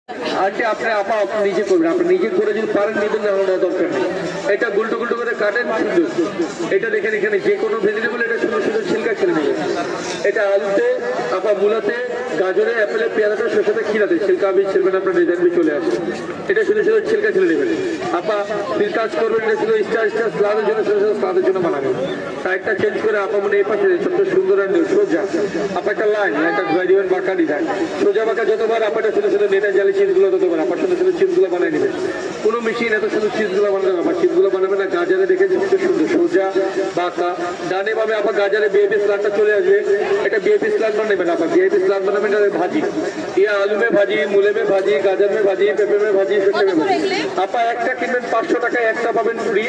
আজকে আপনি আপা আপনি নিজে করবেন, আপনি নিজে করে যদি পারেন নিবেন, না হলে দরকার নেই। এটা গুল্টো গুল্টো করে কাটেন সুন্দর। এটা দেখেন এখানে যে কোনো ভেজিটেবল এটা সুন্দর সুন্দর ছিলকা খেলে নেবেন। এটা আলুতে, আপা মূলাতে, গাজরে, অ্যাপেলে, পেয়ারাতে, শসাতে, খিরাতে ছিলকা বীজ ছিলবেন, আপনার ডিজাইন বীজ চলে আসে। এটা সুন্দর সুন্দর ছিলকা ছেলে নেবেন। আপা ফির কাজ করবেন, এটা শুধু স্টার স্টার স্লাদের জন্য, স্লাদের জন্য বানাবেন। সাইডটা চেঞ্জ করে আপা মনে এই পাশে ছোট্ট সুন্দর আর সোজা আপা একটা লাইন একটা ঘুরাই দিবেন, বাঁকা ডিজাইন সোজা বাঁকা যতবার আপাটা ছোটো ছোটো নেটা জালি চিজগুলো ততবার আপার ছোটো ছোটো চিজগুলো বানিয়ে নেবেন। কোনো মেশিন এত সুন্দর চিজগুলো বানাবে না, চিজগুলো বানাবে না। গাজারে দেখে যেতে সুন্দর সোজা বাঁকা ডানে ভাবে আপা গাজারে বিএপি স্লাদটা চলে আসবে। এটা বিএপি স্লাদ বানাবেন, আপা বিএপি স্লাদ বানাবেন। এটা ভাজি ইয়া আলু মে ভাজি, মূলে মে ভাজি, গাজর মে ভাজি, পেঁপে মে ভাজি, শসা মে ভাজি। আপা একটা কিনবেন 500 টাকায় একটা পাবেন ফ্রি,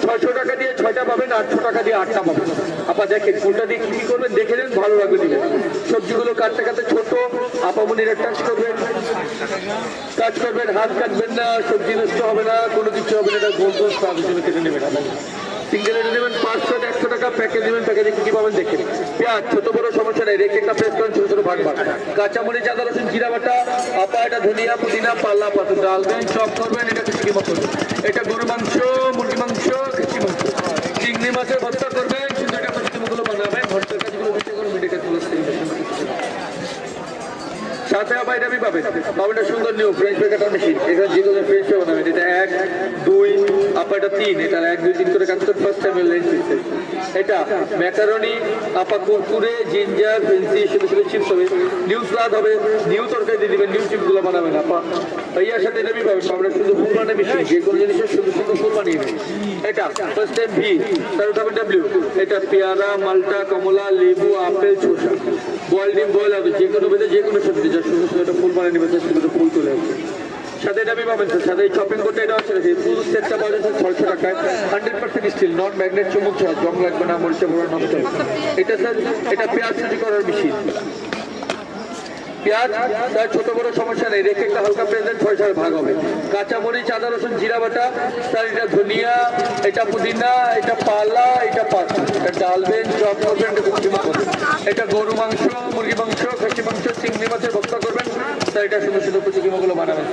600 টাকা দিয়ে 6টা পাবেন, 800 টাকা দিয়ে 8টা পাবেন। আপা দেখেন কোনটা দিয়ে কি করবেন দেখে নেন, ভালো লাগবে দিবেন। সবজিগুলো কাটতে কাটতে ছোট আপামনিরা টাচ করবেন, হাত কাটবেন না, সবজি নষ্ট হবে না, কোনো কিছু হবে না। এটা গোল গোল স্বাদের জন্য কেটে নেবেন। সিঙ্গেল এটা নেবেন 500 100 টাকা প্যাকেজ নেবেন। প্যাকেজে কি পাবেন দেখেন। পেঁয়াজ ছোট বড় সমস্যা নেই, রেখে একটা পেস্ট করেন ছোট ছোট ভাগ ভাগ। কাঁচামরিচ, আদা রসুন, জিরা বাটা, আপা এটা ধনিয়া পুদিনা পাল্লা পাতা ডালবেন, চপ করবেন। এটা খিচুড়ি মতো, এটা গরু মাংস, মুরগি মাংস, খিচুড়ি মাংস, চিংড়ি মাছের ভর্তা করবেন। কিন্তু এটা খিচুড়িগুলো বানাবেন, ভর্তার কাজগুলো বেশি করুন, মেডিকেল তুলে সাথে আবার এটা আমি পাবেন পাবেন সুন্দর নিউ ফ্রেঞ্চ ফ্রাই কাটার মেশিন। এখানে যে কোনো ফ্রেঞ্চ ফ্রাই বানাবেন। এটা 1 2 আপা এটা 3, এটা 1 2 3 করে কাজ করে ফার্স্ট টাইম লেন্স সিস্টেম। এটা ম্যাকারনি আপা কুরকুরে, জিঞ্জার, ফেন্সি ছোট ছোট চিপস হবে, নিউ স্লাদ হবে, নিউ তরকারি দিয়ে দিবেন, নিউ চিপসগুলো বানাবেন। আপা ভাইয়ার সাথে এটা আমি পাবেন পাবেন সুন্দর ফুল বানানো মেশিন। যে কোনো জিনিসের সুন্দর সুন্দর ফুল বানিয়ে নেবেন। এটা ফার্স্ট টাইম ভি, তার উঠাবেন ডাব্লিউ। এটা পেয়ারা, মালটা, কমলা, লেবু, আপেল, শসা, বয়েল ডিম, বয়েল হবে, যে কোনো বেঁধে যে কোনো সবজি যা সুন্দর সুন্দর একটা ফুল বানিয়ে নেবেন, সুন্দর ফুল চলে আসবে। সাথে এটা আমি পাবেন স্যার, সাথে এই শপিং করতে এটা হচ্ছে ফুল সেটটা পাওয়া যাচ্ছে 600 টাকায়, 100% স্টিল, নন ম্যাগনেট, চুমুক ছাড়া, জং লাগবে না, মরিচা ভরা নষ্ট। এটা স্যার এটা পেঁয়াজ কুচি করার মেশিন। পেঁয়াজ তার ছোট বড় সমস্যা নেই, রেখে একটা হালকা প্রেজেন্ট 6 ভাগ হবে। কাঁচামরিচ, আদা রসুন, জিরা বাটা, তার এটা ধনিয়া, এটা পুদিনা, এটা পালা, এটা পাতা, এটা ডালবেন, চপ করবেন, এটা গরু মাংস, মুরগি মাংস, খাসি মাংস, চিংড়ি মাছের ভর্তা করবেন। তার এটা সুন্দর সুন্দর কুচি কিমাগুলো বানাবেন।